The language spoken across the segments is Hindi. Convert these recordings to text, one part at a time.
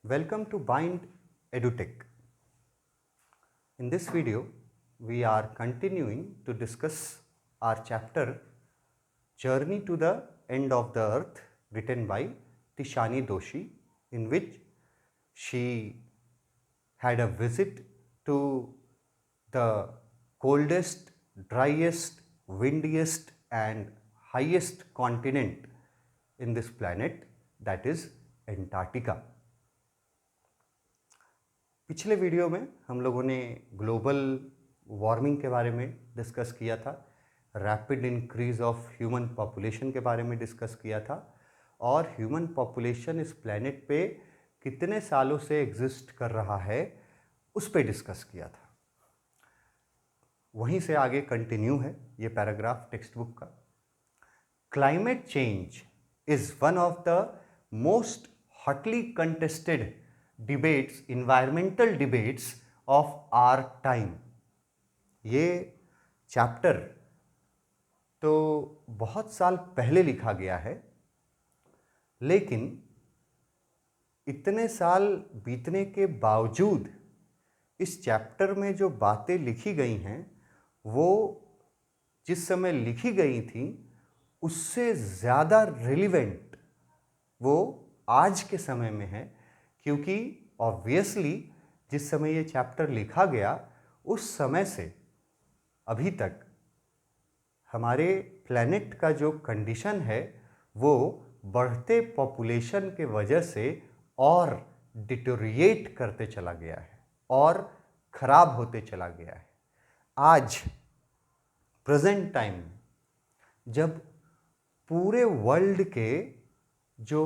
Welcome to Bind EduTech. In this video, we are continuing to discuss our chapter Journey to the End of the Earth, written by Tishani Doshi, in which she had a visit to the coldest, driest, windiest and highest continent in this planet, that is Antarctica. पिछले वीडियो में हम लोगों ने ग्लोबल वार्मिंग के बारे में डिस्कस किया था, rapid increase of human population के बारे में डिस्कस किया था और ह्यूमन पॉपुलेशन इस प्लैनेट पे कितने सालों से एग्जिस्ट कर रहा है उस पे डिस्कस किया था। वहीं से आगे कंटिन्यू है ये पैराग्राफ टेक्स्ट बुक का। Climate change is one of the most hotly contested debates, environmental debates of our time. ये चैप्टर तो बहुत साल पहले लिखा गया है, लेकिन इतने साल बीतने के बावजूद इस चैप्टर में जो बातें लिखी गई हैं वो जिस समय लिखी गई थी उससे ज़्यादा रिलेवेंट वो आज के समय में है, क्योंकि ऑब्वियसली जिस समय ये चैप्टर लिखा गया उस समय से अभी तक हमारे प्लैनेट का जो कंडीशन है वो बढ़ते पॉपुलेशन के वजह से और डिटोरिएट करते चला गया है और ख़राब होते चला गया है। आज प्रेजेंट टाइम में जब पूरे वर्ल्ड के जो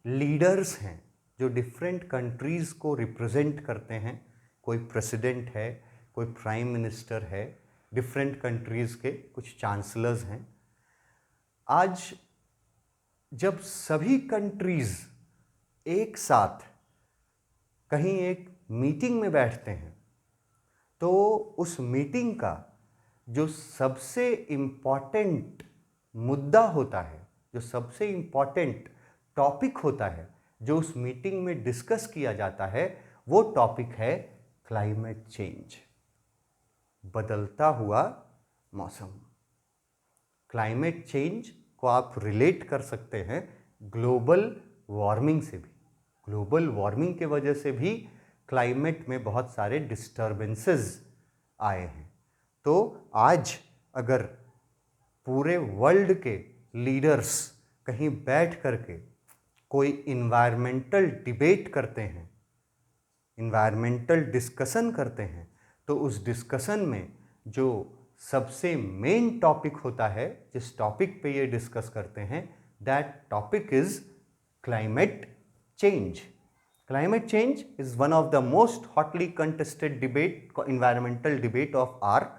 लीडर्स हैं, जो डिफरेंट कंट्रीज़ को रिप्रेजेंट करते हैं, कोई प्रेसिडेंट है, कोई प्राइम मिनिस्टर है, डिफरेंट कंट्रीज़ के कुछ चांसलर्स हैं, आज जब सभी कंट्रीज़ एक साथ कहीं एक मीटिंग में बैठते हैं तो उस मीटिंग का जो सबसे इम्पॉर्टेंट मुद्दा होता है, जो सबसे इम्पॉर्टेंट टॉपिक होता है, जो उस मीटिंग में डिस्कस किया जाता है, वो टॉपिक है क्लाइमेट चेंज, बदलता हुआ मौसम। क्लाइमेट चेंज को आप रिलेट कर सकते हैं ग्लोबल वार्मिंग से भी। ग्लोबल वार्मिंग के वजह से भी क्लाइमेट में बहुत सारे डिस्टर्बेंसेस आए हैं। तो आज अगर पूरे वर्ल्ड के लीडर्स कहीं बैठ करके कोई इन्वायरमेंटल डिबेट करते हैं, इन्वायरमेंटल डिस्कशन करते हैं, तो उस डिस्कशन में जो सबसे मेन टॉपिक होता है, जिस टॉपिक पे ये डिस्कस करते हैं, that topic is climate change. Climate change is one of the most hotly contested debate, environmental debate of our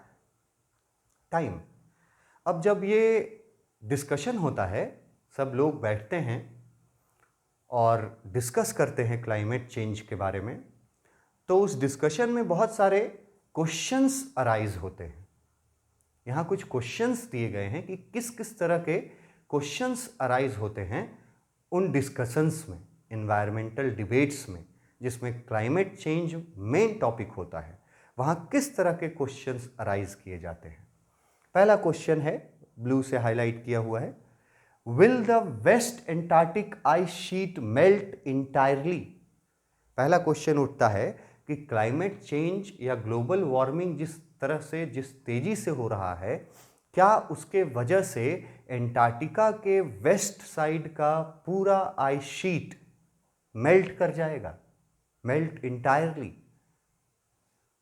time. अब जब ये डिस्कशन होता है, सब लोग बैठते हैं और डिस्कस करते हैं क्लाइमेट चेंज के बारे में, तो उस डिस्कशन में बहुत सारे क्वेश्चंस अराइज होते हैं। यहाँ कुछ क्वेश्चंस दिए गए हैं कि किस किस तरह के क्वेश्चंस अराइज होते हैं उन डिस्कशंस में, इन्वायरमेंटल डिबेट्स में, जिसमें क्लाइमेट चेंज मेन टॉपिक होता है। वहाँ किस तरह के क्वेश्चंस अराइज किए जाते हैं। पहला क्वेश्चन है, ब्लू से हाईलाइट किया हुआ है, Will the West Antarctic ice sheet melt entirely? पहला क्वेश्चन उठता है कि क्लाइमेट चेंज या ग्लोबल वार्मिंग जिस तरह से, जिस तेजी से हो रहा है, क्या उसके वजह से एंटार्क्टिका के वेस्ट साइड का पूरा आइस शीट मेल्ट कर जाएगा, मेल्ट इंटायरली।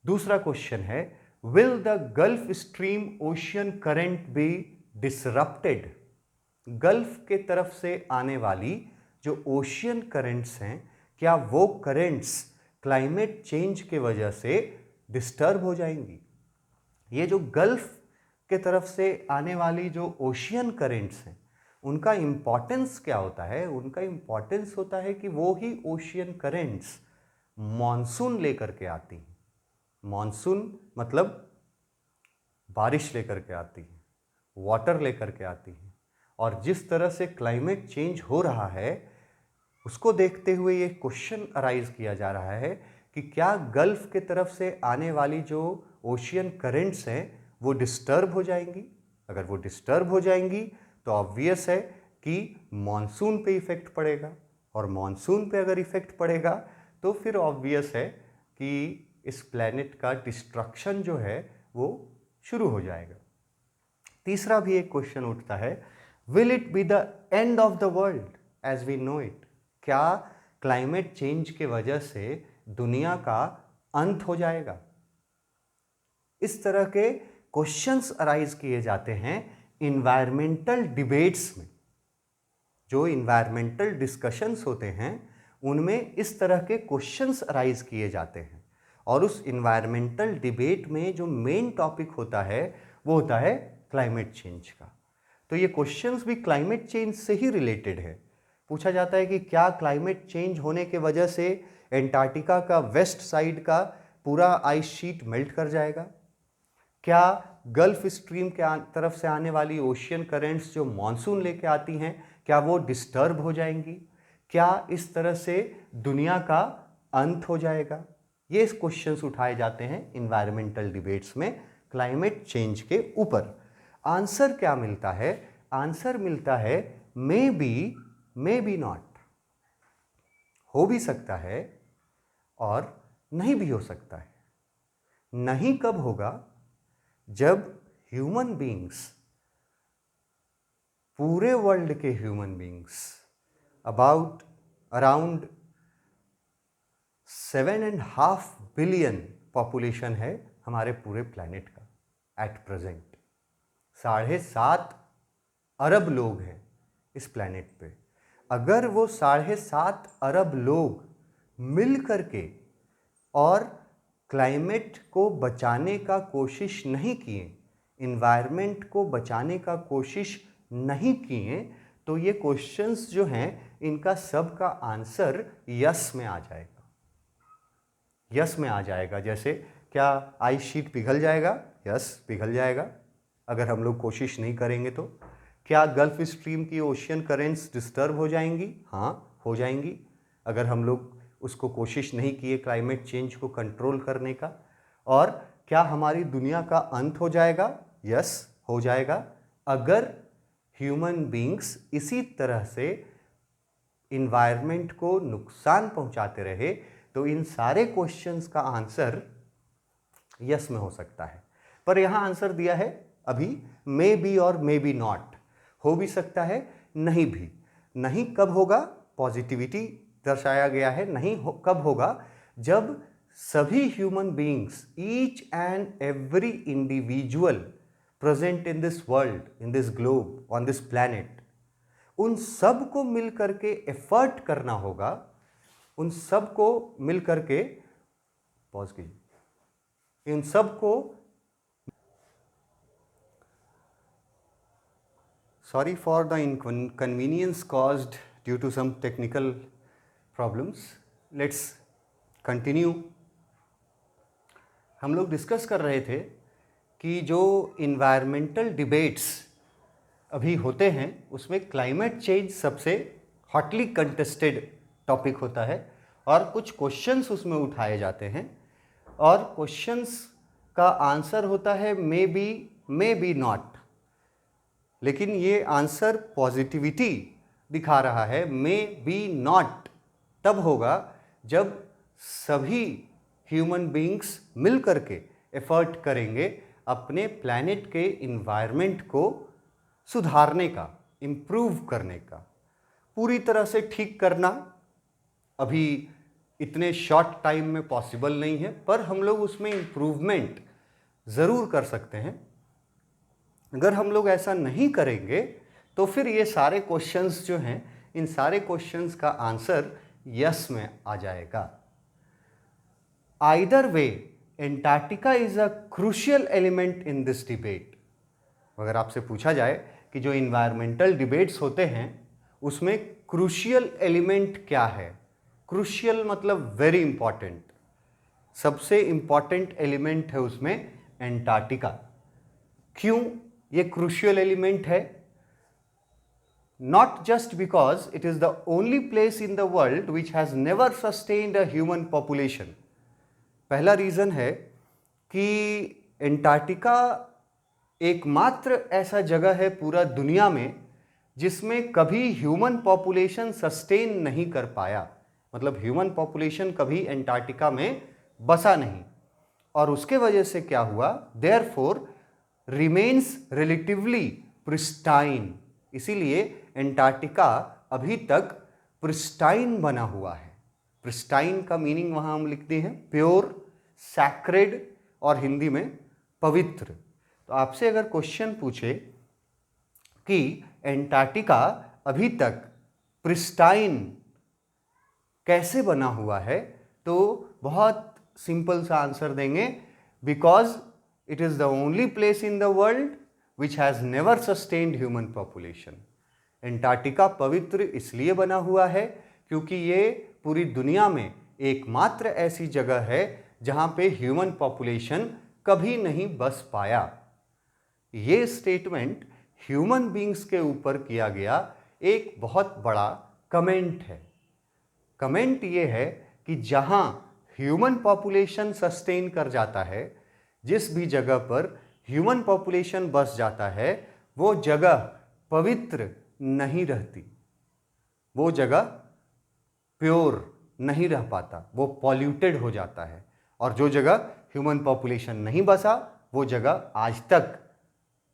दूसरा क्वेश्चन है, Will the Gulf Stream ocean current be disrupted? Gulf के तरफ से आने वाली जो ओशियन करेंट्स हैं, क्या वो करेंट्स क्लाइमेट चेंज के वजह से डिस्टर्ब हो जाएंगी? ये जो गल्फ के तरफ से आने वाली जो ओशियन करेंट्स हैं, उनका इम्पॉर्टेंस क्या होता है? उनका इम्पॉर्टेंस होता है कि वो ही ओशियन करेंट्स मॉनसून लेकर के आती हैं। मॉनसून मतलब बारिश लेकर के आती है, वाटर लेकर के आती है। और जिस तरह से क्लाइमेट चेंज हो रहा है, उसको देखते हुए ये क्वेश्चन अराइज किया जा रहा है कि क्या गल्फ के तरफ से आने वाली जो ओशियन करेंट्स हैं वो डिस्टर्ब हो जाएंगी। अगर वो डिस्टर्ब हो जाएंगी तो ऑब्वियस है कि मॉनसून पे इफेक्ट पड़ेगा, और मॉनसून पे अगर इफेक्ट पड़ेगा तो फिर ऑब्वियस है कि इस प्लैनेट का डिस्ट्रक्शन जो है वो शुरू हो जाएगा। तीसरा भी एक क्वेश्चन उठता है, will it be the end of the world as we know it. क्या क्लाइमेट चेंज के वजह से दुनिया का अंत हो जाएगा। इस तरह के क्वेश्चंस अराइज किए जाते हैं इन्वायरमेंटल डिबेट्स में। जो इन्वायरमेंटल डिस्कशंस होते हैं उनमें इस तरह के क्वेश्चंस अराइज किए जाते हैं, और उस इन्वायरमेंटल डिबेट में जो मेन टॉपिक होता है वो होता है क्लाइमेट चेंज का। तो ये क्वेश्चंस भी क्लाइमेट चेंज से ही रिलेटेड है। पूछा जाता है कि क्या क्लाइमेट चेंज होने के वजह से एंटार्क्टिका का वेस्ट साइड का पूरा आइस शीट मेल्ट कर जाएगा। क्या गल्फ स्ट्रीम के तरफ से आने वाली ओशियन करेंट्स जो मॉनसून लेके आती हैं क्या वो डिस्टर्ब हो जाएंगी। क्या इस तरह से दुनिया का अंत हो जाएगा। ये क्वेश्चंस उठाए जाते हैं इन्वायरमेंटल डिबेट्स में क्लाइमेट चेंज के ऊपर। आंसर क्या मिलता है। आंसर मिलता है मे बी नॉट। हो भी सकता है और नहीं भी हो सकता है। नहीं कब होगा, जब ह्यूमन बीइंग्स, पूरे वर्ल्ड के human beings, around 7.5 billion population है हमारे पूरे प्लैनेट का एट प्रेजेंट। 7.5 अरब लोग हैं इस प्लैनेट पे। अगर वो 7.5 अरब लोग मिल करके और क्लाइमेट को बचाने का कोशिश नहीं किए, इन्वायरमेंट को बचाने का कोशिश नहीं किए, तो ये क्वेश्चंस जो हैं इनका सब का आंसर यस में आ जाएगा। यस में आ जाएगा। जैसे क्या आइस शीट पिघल जाएगा। यस, पिघल जाएगा अगर हम लोग कोशिश नहीं करेंगे तो। क्या गल्फ स्ट्रीम की ओशियन करेंट्स डिस्टर्ब हो जाएंगी। हाँ, हो जाएंगी अगर हम लोग उसको कोशिश नहीं किए क्लाइमेट चेंज को कंट्रोल करने का। और क्या हमारी दुनिया का अंत हो जाएगा। यस, हो जाएगा अगर ह्यूमन बीइंग्स इसी तरह से इन्वायरमेंट को नुकसान पहुंचाते रहे। तो इन सारे क्वेश्चंस का आंसर यस में हो सकता है। पर यहां आंसर दिया है अभी मे बी और मे बी नॉट। हो भी सकता है, नहीं भी। नहीं कब होगा, पॉजिटिविटी दर्शाया गया है। नहीं कब होगा, जब सभी human beings, each and every individual present in this world, in this globe, on this planet, उन सब को मिल करके एफर्ट करना होगा। उन सब को मिल करके, पॉज कीजिए, इन सब को, sorry for the inconvenience caused due to some technical problems. Let's continue. हम लोग डिस्कस कर रहे थे कि जो इन्वायरमेंटल डिबेट्स अभी होते हैं उसमें क्लाइमेट चेंज सबसे हॉटली कंटेस्टेड टॉपिक होता है, और कुछ क्वेश्चंस उसमें उठाए जाते हैं, और क्वेश्चंस का आंसर होता है मे बी नॉट। लेकिन ये आंसर पॉजिटिविटी दिखा रहा है। मे बी नॉट तब होगा जब सभी ह्यूमन बीइंग्स मिल करके एफर्ट करेंगे अपने प्लैनेट के इन्वायरमेंट को सुधारने का, इम्प्रूव करने का। पूरी तरह से ठीक करना अभी इतने शॉर्ट टाइम में पॉसिबल नहीं है, पर हम लोग उसमें इम्प्रूवमेंट ज़रूर कर सकते हैं। अगर हम लोग ऐसा नहीं करेंगे तो फिर ये सारे क्वेश्चंस जो हैं, इन सारे क्वेश्चंस का आंसर यस में आ जाएगा। Either way Antarctica is a crucial element in this debate. अगर आपसे पूछा जाए कि जो इन्वायरमेंटल डिबेट्स होते हैं उसमें क्रूशियल एलिमेंट क्या है। क्रूशियल मतलब वेरी इंपॉर्टेंट, सबसे इंपॉर्टेंट एलिमेंट है उसमें एंटार्क्टिका। क्यों ये क्रूशियल एलिमेंट है? not just because it is the only place in the world which has never sustained a human population. पहला रीज़न है कि एंटार्क्टिका एकमात्र ऐसा जगह है पूरा दुनिया में जिसमें कभी ह्यूमन पॉपुलेशन सस्टेन नहीं कर पाया, मतलब ह्यूमन पॉपुलेशन कभी एंटार्क्टिका में बसा नहीं, और उसके वजह से क्या हुआ, देयरफॉर रिमेन्स रिलेटिवली प्रिस्टाइन, इसीलिए एंटार्क्टिका अभी तक प्रिस्टाइन बना हुआ है। प्रिस्टाइन का मीनिंग वहाँ हम लिखते हैं प्योर, सैक्रेड और हिंदी में पवित्र। तो आपसे अगर क्वेश्चन पूछे कि एंटार्क्टिका अभी तक प्रिस्टाइन कैसे बना हुआ है, तो बहुत सिंपल सा आंसर देंगे, because it is the only place in the world which has never sustained human population. Antarctica पवित्र इसलिए बना हुआ है क्योंकि ये पूरी दुनिया में एकमात्र ऐसी जगह है जहाँ पे ह्यूमन पॉपुलेशन कभी नहीं बस पाया। ये स्टेटमेंट ह्यूमन बींग्स के ऊपर किया गया एक बहुत बड़ा कमेंट है। कमेंट ये है कि जहाँ ह्यूमन पॉपुलेशन सस्टेन कर जाता है, जिस भी जगह पर ह्यूमन पॉपुलेशन बस जाता है, वो जगह पवित्र नहीं रहती, वो जगह प्योर नहीं रह पाता, वो पॉल्यूटेड हो जाता है। और जो जगह ह्यूमन पॉपुलेशन नहीं बसा, वो जगह आज तक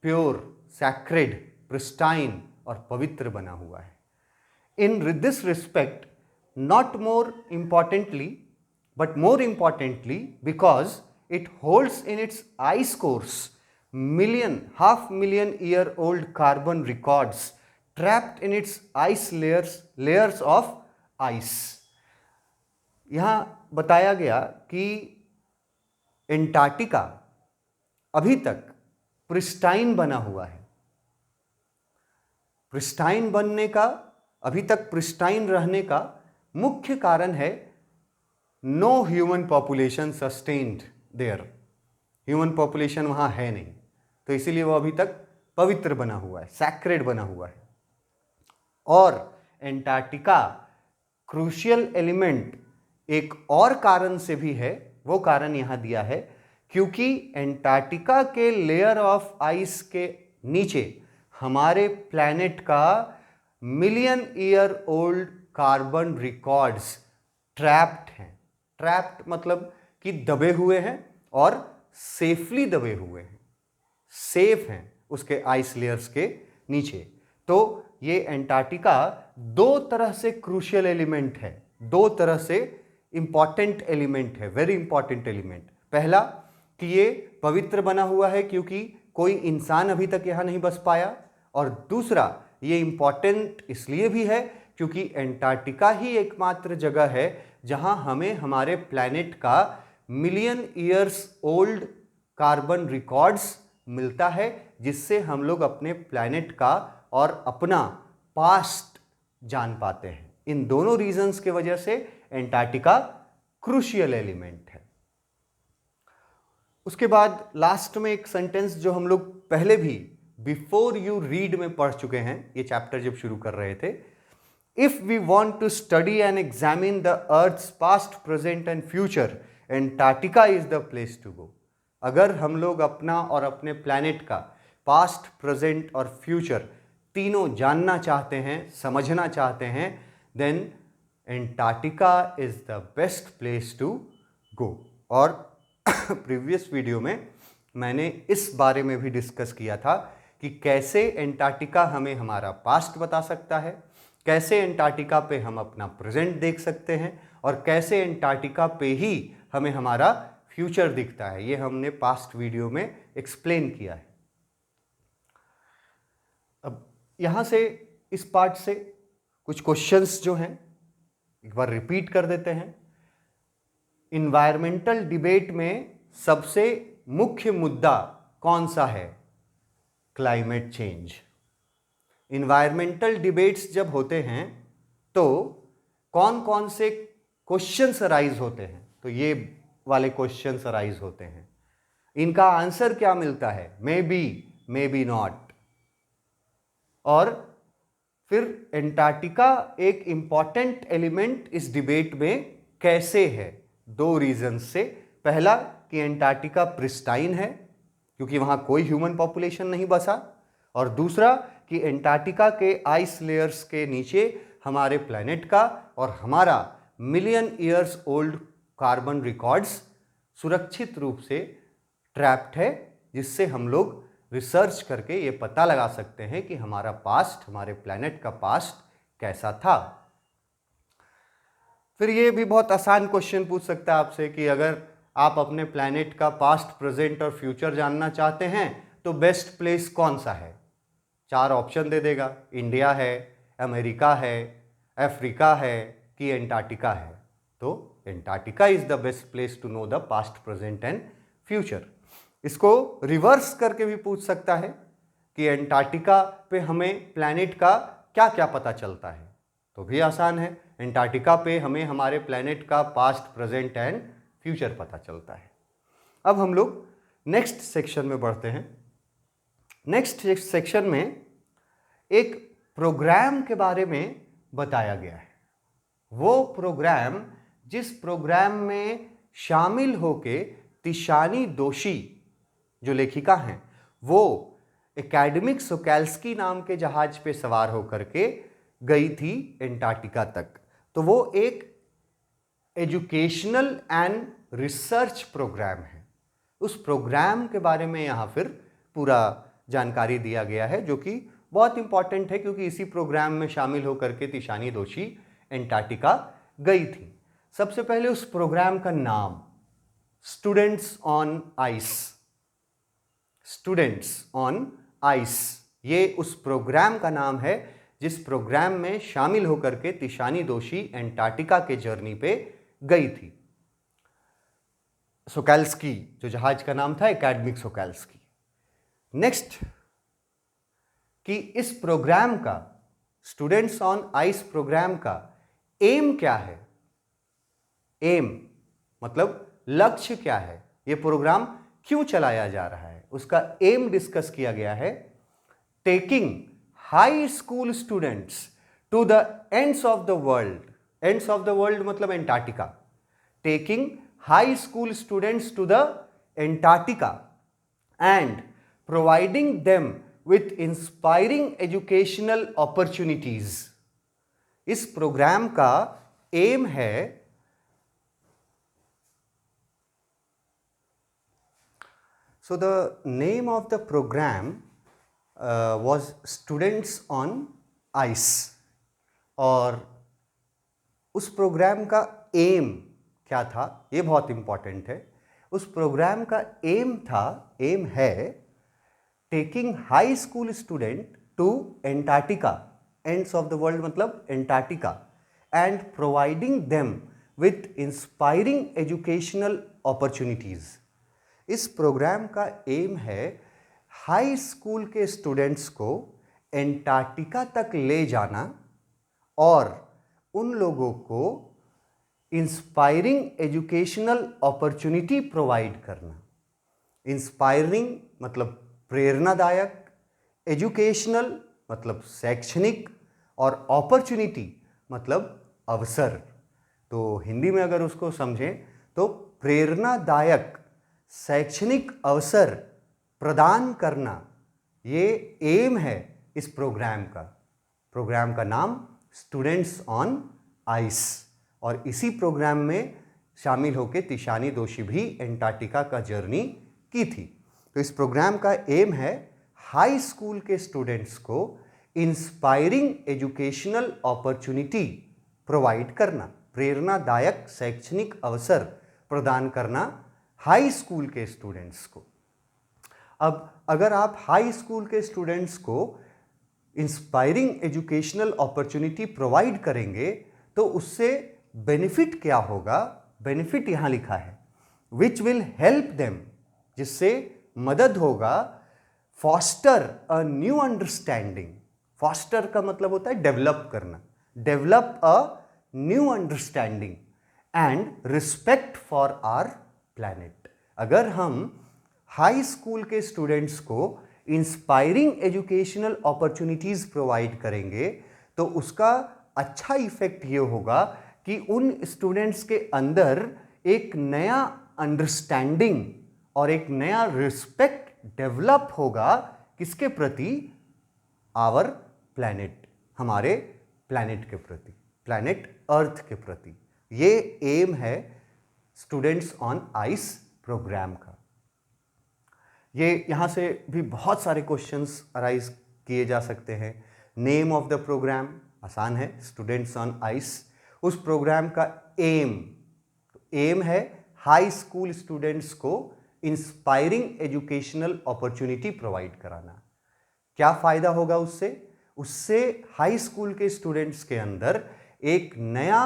प्योर, सैक्रेड, प्रिस्टाइन और पवित्र बना हुआ है। In this respect, not more importantly, but more importantly, because it holds in its ice cores half million year old carbon records trapped in its ice layers of ice. यहाँ बताया गया कि एंटार्क्टिका अभी तक प्रिस्टाइन बना हुआ है। प्रिस्टाइन बनने का, अभी तक प्रिस्टाइन रहने का मुख्य कारण है no human population sustained there. Human population वहाँ है नहीं, तो इसीलिए वो अभी तक पवित्र बना हुआ है, सैक्रेड बना हुआ है। और एंटार्क्टिका क्रूशियल एलिमेंट एक और कारण से भी है, वो कारण यहाँ दिया है क्योंकि एंटार्क्टिका के लेयर ऑफ आइस के नीचे हमारे प्लैनेट का million year old carbon records trapped हैं। ट्रैप्ड मतलब कि दबे हुए हैं और सेफली दबे हुए हैं, सेफ हैं उसके आइस लेयर्स के नीचे। तो ये एंटार्क्टिका दो तरह से क्रूशियल एलिमेंट है, दो तरह से इंपॉर्टेंट एलिमेंट है, वेरी इंपॉर्टेंट एलिमेंट। पहला कि ये पवित्र बना हुआ है क्योंकि कोई इंसान अभी तक यहाँ नहीं बस पाया, और दूसरा ये इंपॉर्टेंट इसलिए भी है क्योंकि एंटार्क्टिका ही एकमात्र जगह है जहां हमें हमारे प्लैनेट का million years old carbon records मिलता है, जिससे हम लोग अपने प्लैनेट का और अपना पास्ट जान पाते हैं। इन दोनों रीजंस के वजह से एंटार्क्टिका क्रूशियल एलिमेंट है। उसके बाद लास्ट में एक सेंटेंस जो हम लोग पहले भी बिफोर यू रीड में पढ़ चुके हैं, ये चैप्टर जब शुरू कर रहे थे। If we want to study and examine the Earth's past, present and future, Antarctica is the place to go. अगर हम लोग अपना और अपने प्लैनेट का पास्ट, प्रेजेंट और फ्यूचर तीनों जानना चाहते हैं, समझना चाहते हैं, then Antarctica is the best place to go. और प्रीवियस वीडियो में मैंने इस बारे में भी डिस्कस किया था कि कैसे एंटार्क्टिका हमें हमारा पास्ट बता सकता है, कैसे एंटार्क्टिका पे हम अपना प्रेजेंट देख सकते हैं, और कैसे एंटार्क्टिका पे ही हमें हमारा फ्यूचर दिखता है। ये हमने पास्ट वीडियो में एक्सप्लेन किया है। अब यहाँ से इस पार्ट से कुछ क्वेश्चंस जो हैं एक बार रिपीट कर देते हैं। इन्वायरमेंटल डिबेट में सबसे मुख्य मुद्दा कौन सा है? Climate change. इन्वायरमेंटल डिबेट्स जब होते हैं तो कौन कौन से क्वेश्चंस अराइज होते हैं? तो ये वाले क्वेश्चंस अराइज होते हैं। इनका आंसर क्या मिलता है? May be not. और फिर एंटार्क्टिका एक इंपॉर्टेंट एलिमेंट इस डिबेट में कैसे है, दो रीजन से। पहला कि एंटार्क्टिका प्रिस्टाइन है क्योंकि वहां कोई ह्यूमन पॉपुलेशन नहीं बसा, और दूसरा कि एंटार्क्टिका के आइस लेयर्स के नीचे हमारे प्लैनेट का और हमारा million years old carbon records सुरक्षित रूप से ट्रैप्ड है, जिससे हम लोग रिसर्च करके ये पता लगा सकते हैं कि हमारा पास्ट, हमारे प्लैनेट का पास्ट कैसा था। फिर ये भी बहुत आसान क्वेश्चन पूछ सकता है आपसे कि अगर आप अपने प्लैनेट का पास्ट, प्रेजेंट और फ्यूचर जानना चाहते हैं तो बेस्ट प्लेस कौन सा है। 4 ऑप्शन दे देगा, इंडिया है, अमेरिका है, अफ्रीका है कि एंटार्क्टिका है। तो Antarctica is the best place to know the past, present and future. इसको रिवर्स करके भी पूछ सकता है कि एंटार्क्टिका पे हमें प्लैनेट का क्या क्या पता चलता है, तो भी आसान है। एंटार्क्टिका पे हमें हमारे प्लैनेट का पास्ट, प्रेजेंट एंड फ्यूचर पता चलता है। अब हम लोग नेक्स्ट सेक्शन में बढ़ते हैं। नेक्स्ट सेक्शन में एक प्रोग्राम के बारे में बताया गया है। वो प्रोग्राम जिस प्रोग्राम में शामिल होके तिशानी दोशी जो लेखिका हैं, वो एकेडमिक सोकैल्स्की नाम के जहाज पे सवार होकर के गई थी एंटार्क्टिका तक। तो वो एक एजुकेशनल एंड रिसर्च प्रोग्राम है। उस प्रोग्राम के बारे में यहाँ फिर पूरा जानकारी दिया गया है, जो कि बहुत इंपॉर्टेंट है क्योंकि इसी प्रोग्राम में शामिल होकर के तिशानी दोशी एंटार्क्टिका गई थी। सबसे पहले उस प्रोग्राम का नाम students on ice, students on ice, ये उस प्रोग्राम का नाम है जिस प्रोग्राम में शामिल होकर के तिशानी दोशी एंटार्क्टिका के जर्नी पे गई थी। सोकैल्स्की जो जहाज का नाम था, एकेडमिक सोकैल्स्की। नेक्स्ट कि इस प्रोग्राम का, स्टूडेंट्स ऑन आइस प्रोग्राम का एम क्या है। एम मतलब लक्ष्य क्या है, ये प्रोग्राम क्यों चलाया जा रहा है, उसका एम डिस्कस किया गया है। Taking high school students to the ends of the world, ends of the world मतलब Antarctica, taking high school students to the Antarctica and providing them with inspiring educational opportunities। इस प्रोग्राम का एम है so the name of the program was students on ice, और उस प्रोग्राम का एम क्या था ये बहुत इंपॉर्टेंट है। उस प्रोग्राम का एम था, एम है taking high school student to Antarctica, ends of the world मतलब Antarctica, and providing them with inspiring educational opportunities. इस प्रोग्राम का एम है हाई स्कूल के स्टूडेंट्स को एंटार्क्टिका तक ले जाना और उन लोगों को इंस्पायरिंग एजुकेशनल अपॉर्चुनिटी प्रोवाइड करना। इंस्पायरिंग मतलब प्रेरणादायक, एजुकेशनल मतलब शैक्षणिक, और अपॉर्चुनिटी मतलब अवसर। तो हिंदी में अगर उसको समझें तो प्रेरणादायक शैक्षणिक अवसर प्रदान करना, ये एम है इस प्रोग्राम का। प्रोग्राम का नाम स्टूडेंट्स ऑन आइस, और इसी प्रोग्राम में शामिल होकर तिशानी दोशी भी एंटार्क्टिका का जर्नी की थी। तो इस प्रोग्राम का एम है हाई स्कूल के स्टूडेंट्स को इंस्पायरिंग एजुकेशनल अपॉर्चुनिटी प्रोवाइड करना, प्रेरणादायक शैक्षणिक अवसर प्रदान करना हाई स्कूल के स्टूडेंट्स को। अब अगर आप हाई स्कूल के स्टूडेंट्स को इंस्पायरिंग एजुकेशनल अपॉर्चुनिटी प्रोवाइड करेंगे तो उससे बेनिफिट क्या होगा, बेनिफिट यहाँ लिखा है विच विल हेल्प देम, जिससे मदद होगा foster a new understanding. Foster का मतलब होता है डेवलप करना, develop a new understanding and respect for our planet. अगर हम हाई स्कूल के स्टूडेंट्स को इंस्पायरिंग एजुकेशनल अपॉर्चुनिटीज प्रोवाइड करेंगे तो उसका अच्छा इफेक्ट ये होगा कि उन स्टूडेंट्स के अंदर एक नया अंडरस्टैंडिंग और एक नया रिस्पेक्ट डेवलप होगा किसके प्रति? आवर प्लैनेट, हमारे प्लैनेट के प्रति, प्लैनेट अर्थ के प्रति। ये एम है स्टूडेंट्स ऑन आइस प्रोग्राम का। ये यहां से भी बहुत सारे क्वेश्चंस अराइज किए जा सकते हैं। नेम ऑफ द प्रोग्राम आसान है, स्टूडेंट्स ऑन आइस। उस प्रोग्राम का एम है हाई स्कूल स्टूडेंट्स को इंस्पायरिंग एजुकेशनल अपॉर्चुनिटी प्रोवाइड कराना। क्या फायदा होगा उससे? उससे हाई स्कूल के स्टूडेंट्स के अंदर एक नया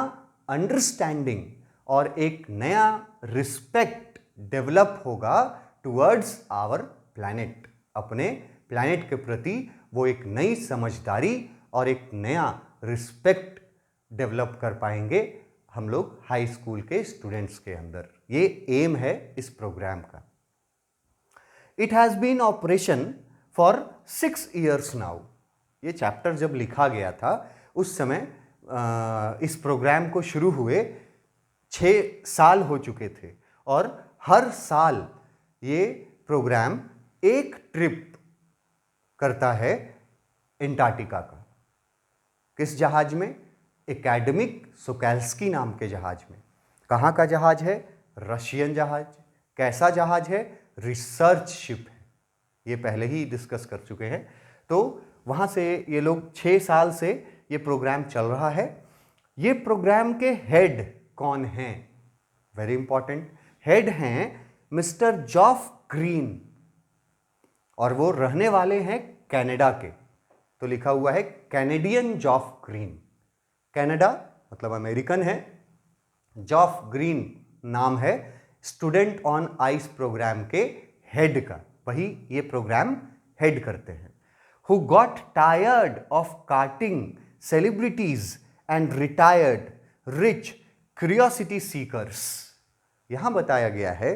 अंडरस्टैंडिंग और एक नया रिस्पेक्ट डेवलप होगा टुवर्ड्स आवर प्लैनेट। अपने प्लैनेट के प्रति वो एक नई समझदारी और एक नया रिस्पेक्ट डेवलप कर पाएंगे हम लोग हाई स्कूल के स्टूडेंट्स के अंदर। ये एम है इस प्रोग्राम का। It has been operation for 6 years now. ये चैप्टर जब लिखा गया था उस समय इस प्रोग्राम को शुरू हुए 6 साल हो चुके थे और हर साल ये प्रोग्राम एक ट्रिप करता है एंटार्क्टिका का। किस जहाज में? एकेडमिक सोकैल्स्की नाम के जहाज में। कहाँ का जहाज है? रशियन जहाज। कैसा जहाज है? रिसर्च शिप है। ये पहले ही डिस्कस कर चुके हैं। तो वहाँ से ये लोग 6 साल से ये प्रोग्राम चल रहा है। ये प्रोग्राम के हेड कौन हैं? Very important. हेड हैं मिस्टर जॉफ ग्रीन और वो रहने वाले हैं कनाडा के। तो लिखा हुआ है कैनेडियन जॉफ ग्रीन। कनाडा मतलब अमेरिकन है। जॉफ ग्रीन नाम है स्टूडेंट ऑन आइस प्रोग्राम के हेड का। वही ये प्रोग्राम हेड करते हैं। Who got tired of carting celebrities and retired rich curiosity seekers। यहां बताया गया है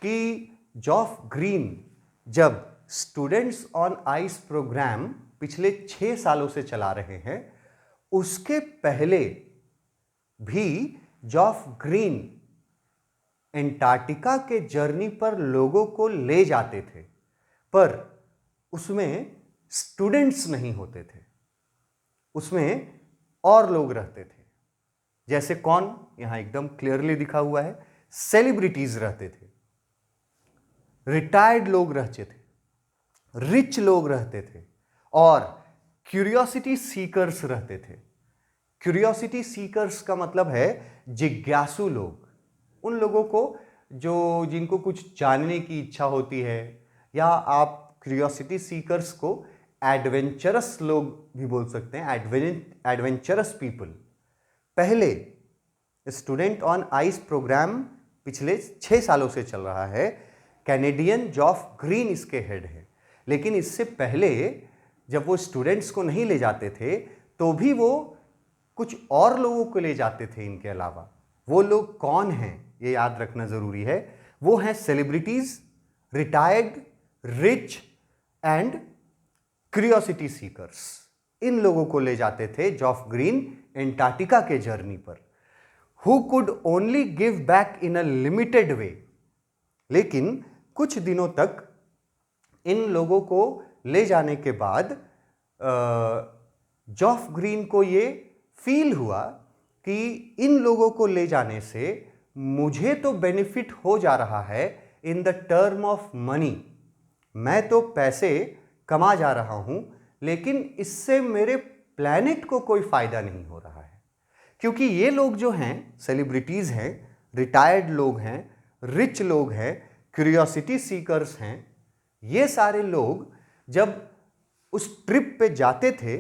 कि जॉफ ग्रीन जब स्टूडेंट्स ऑन आइस प्रोग्राम पिछले 6 सालों से चला रहे हैं, उसके पहले भी जॉफ ग्रीन एंटार्क्टिका के जर्नी पर लोगों को ले जाते थे, पर उसमें स्टूडेंट्स नहीं होते थे, उसमें और लोग रहते थे। जैसे कौन? यहां एकदम क्लियरली दिखा हुआ है, सेलिब्रिटीज रहते थे, रिटायर्ड लोग रहते थे, रिच लोग रहते थे और क्यूरियोसिटी सीकर्स रहते थे। क्यूरियोसिटी सीकर्स का मतलब है जिज्ञासु लोग। उन लोगों को जिनको कुछ जानने की इच्छा होती है, या आप क्यूरियोसिटी सीकर्स को एडवेंचरस लोग भी बोल सकते हैं, एडवेंचरस पीपल। पहले स्टूडेंट ऑन आइस प्रोग्राम पिछले 6 सालों से चल रहा है। कैनेडियन जॉफ ग्रीन इसके हेड है। लेकिन इससे पहले जब वो स्टूडेंट्स को नहीं ले जाते थे तो भी वो कुछ और लोगों को ले जाते थे इनके अलावा। वो लोग कौन हैं ये याद रखना ज़रूरी है। वो हैं celebrities, retired, rich and curiosity seekers. इन लोगों को ले जाते थे जॉफ ग्रीन एंटार्क्टिका के जर्नी पर। Who could only give back in a limited way. लेकिन कुछ दिनों तक इन लोगों को ले जाने के बाद जॉफ ग्रीन को ये फील हुआ कि इन लोगों को ले जाने से मुझे तो बेनिफिट हो जा रहा है in the term of money. मैं तो पैसे कमा जा रहा हूं, लेकिन इससे मेरे प्लैनेट को कोई फायदा नहीं हो रहा है। क्योंकि ये लोग जो हैं सेलिब्रिटीज़ हैं, रिटायर्ड लोग हैं, रिच लोग हैं, क्यूरियोसिटी सीकर्स हैं। ये सारे लोग जब उस ट्रिप पे जाते थे,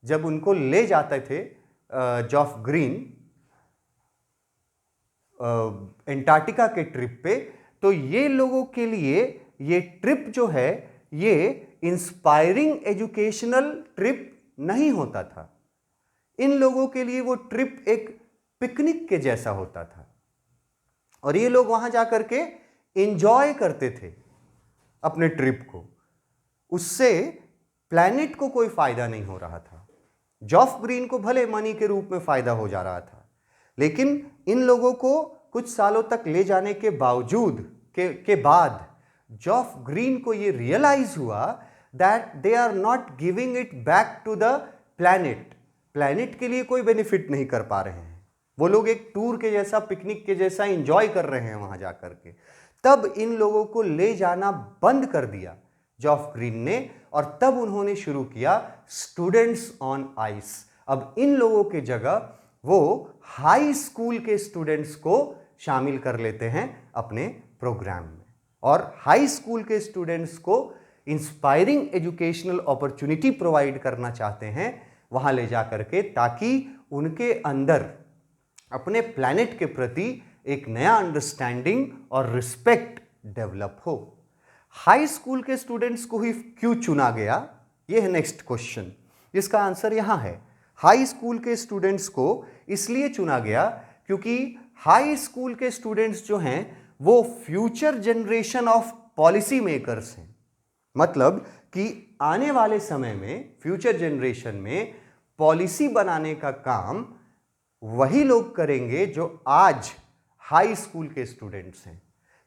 जब उनको ले जाते थे जॉफ ग्रीन एंटार्क्टिका के ट्रिप पे, तो ये लोगों के लिए ये ट्रिप जो है ये इंस्पायरिंग एजुकेशनल ट्रिप नहीं होता था। इन लोगों के लिए वो ट्रिप एक पिकनिक के जैसा होता था और ये लोग वहां जाकर के एंजॉय करते थे अपने ट्रिप को। उससे प्लैनेट को कोई फायदा नहीं हो रहा था। जॉफ ग्रीन को भले मनी के रूप में फायदा हो जा रहा था, लेकिन इन लोगों को कुछ सालों तक ले जाने के बावजूद के बाद जॉफ ग्रीन को ये रियलाइज हुआ that they are not giving it back to the planet के लिए कोई बेनिफिट नहीं कर पा रहे हैं। वो लोग एक टूर के जैसा, पिकनिक के जैसा एंजॉय कर रहे हैं वहां जाकर के। तब इन लोगों को ले जाना बंद कर दिया जॉफ ग्रीन ने, और तब उन्होंने शुरू किया स्टूडेंट्स ऑन आइस। अब इन लोगों के जगह वो हाई स्कूल के स्टूडेंट्स को शामिल कर लेते हैं अपने प्रोग्राम में, और हाई स्कूल के स्टूडेंट्स को इंस्पायरिंग एजुकेशनल अपॉर्चुनिटी प्रोवाइड करना चाहते हैं वहां ले जाकर के, ताकि उनके अंदर अपने प्लैनेट के प्रति एक नया अंडरस्टैंडिंग और रिस्पेक्ट डेवलप हो। हाई स्कूल के स्टूडेंट्स को ही क्यों चुना गया, यह है नेक्स्ट क्वेश्चन, जिसका आंसर यहां है। हाई स्कूल के स्टूडेंट्स को इसलिए चुना गया क्योंकि हाई स्कूल के स्टूडेंट्स जो हैं वो future generation of policy makers हैं। मतलब कि आने वाले समय में, फ्यूचर जनरेशन में पॉलिसी बनाने का काम वही लोग करेंगे जो आज हाई स्कूल के स्टूडेंट्स हैं।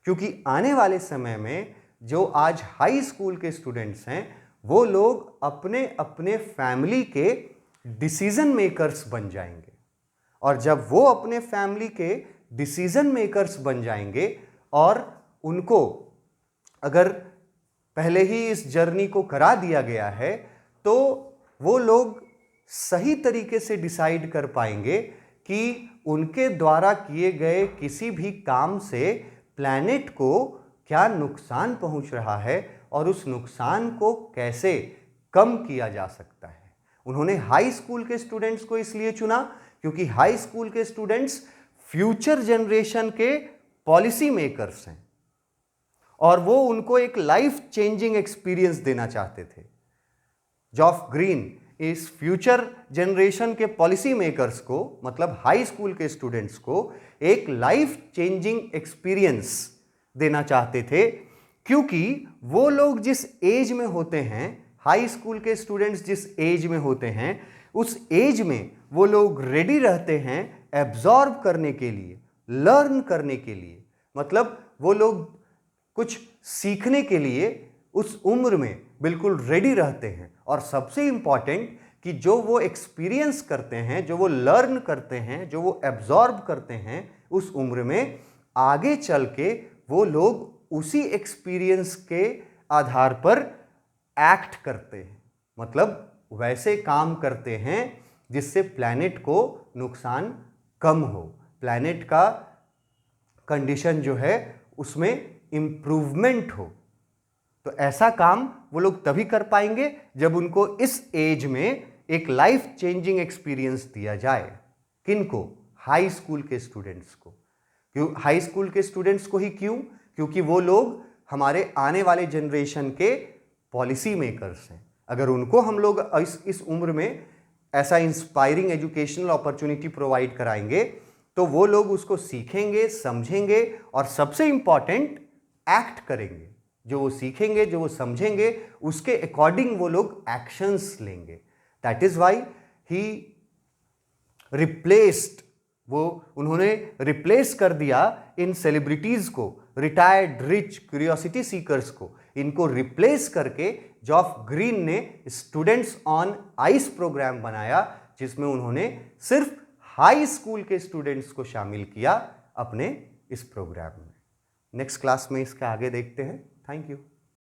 क्योंकि आने वाले समय में जो आज हाई स्कूल के स्टूडेंट्स हैं वो लोग अपने अपने फैमिली के डिसीजन मेकर्स बन जाएंगे, और जब वो अपने फैमिली के डिसीजन मेकर्स बन जाएंगे और उनको अगर पहले ही इस जर्नी को करा दिया गया है तो वो लोग सही तरीके से डिसाइड कर पाएंगे कि उनके द्वारा किए गए किसी भी काम से प्लैनेट को क्या नुकसान पहुंच रहा है और उस नुकसान को कैसे कम किया जा सकता है। उन्होंने हाई स्कूल के स्टूडेंट्स को इसलिए चुना क्योंकि हाई स्कूल के स्टूडेंट्स फ्यूचर जनरेशन के पॉलिसी मेकर्स हैं और वो उनको एक लाइफ चेंजिंग एक्सपीरियंस देना चाहते थे। जॉफ ग्रीन इस फ्यूचर जनरेशन के पॉलिसी मेकर्स को, मतलब हाई स्कूल के स्टूडेंट्स को, एक लाइफ चेंजिंग एक्सपीरियंस देना चाहते थे, क्योंकि वो लोग जिस एज में होते हैं, हाई स्कूल के स्टूडेंट्स जिस एज में होते हैं, उस एज में वो लोग रेडी रहते हैं एब्जॉर्ब करने के लिए, लर्न करने के लिए। मतलब वो लोग कुछ सीखने के लिए उस उम्र में बिल्कुल रेडी रहते हैं। और सबसे इंपॉर्टेंट कि जो वो एक्सपीरियंस करते हैं, जो वो लर्न करते हैं, जो वो एब्जॉर्ब करते हैं उस उम्र में, आगे चल के वो लोग उसी एक्सपीरियंस के आधार पर एक्ट करते हैं। मतलब वैसे काम करते हैं जिससे प्लैनेट को नुकसान कम हो, प्लैनेट का कंडीशन जो है उसमें इंप्रूवमेंट हो। तो ऐसा काम वो लोग तभी कर पाएंगे जब उनको इस एज में एक लाइफ चेंजिंग एक्सपीरियंस दिया जाए। किनको? हाई स्कूल के स्टूडेंट्स को। क्यों हाई स्कूल के स्टूडेंट्स को ही? क्यों? क्योंकि वो लोग हमारे आने वाले जनरेशन के पॉलिसी मेकर्स हैं। अगर उनको हम लोग इस उम्र में ऐसा इंस्पायरिंग एजुकेशनल अपॉर्चुनिटी प्रोवाइड कराएंगे तो वो लोग उसको सीखेंगे, समझेंगे और सबसे इंपॉर्टेंट एक्ट करेंगे। जो वो सीखेंगे, जो वो समझेंगे, उसके अकॉर्डिंग वो लोग एक्शंस लेंगे। That is why he replaced, उन्होंने रिप्लेस कर दिया इन सेलिब्रिटीज को, रिटायर्ड रिच क्यूरियोसिटी सीकर्स को, इनको रिप्लेस करके जॉफ ग्रीन ने स्टूडेंट्स ऑन आइस प्रोग्राम बनाया, जिसमें उन्होंने सिर्फ हाई स्कूल के स्टूडेंट्स को शामिल किया अपने इस प्रोग्राम में। नेक्स्ट क्लास में इसका आगे देखते हैं। Thank you.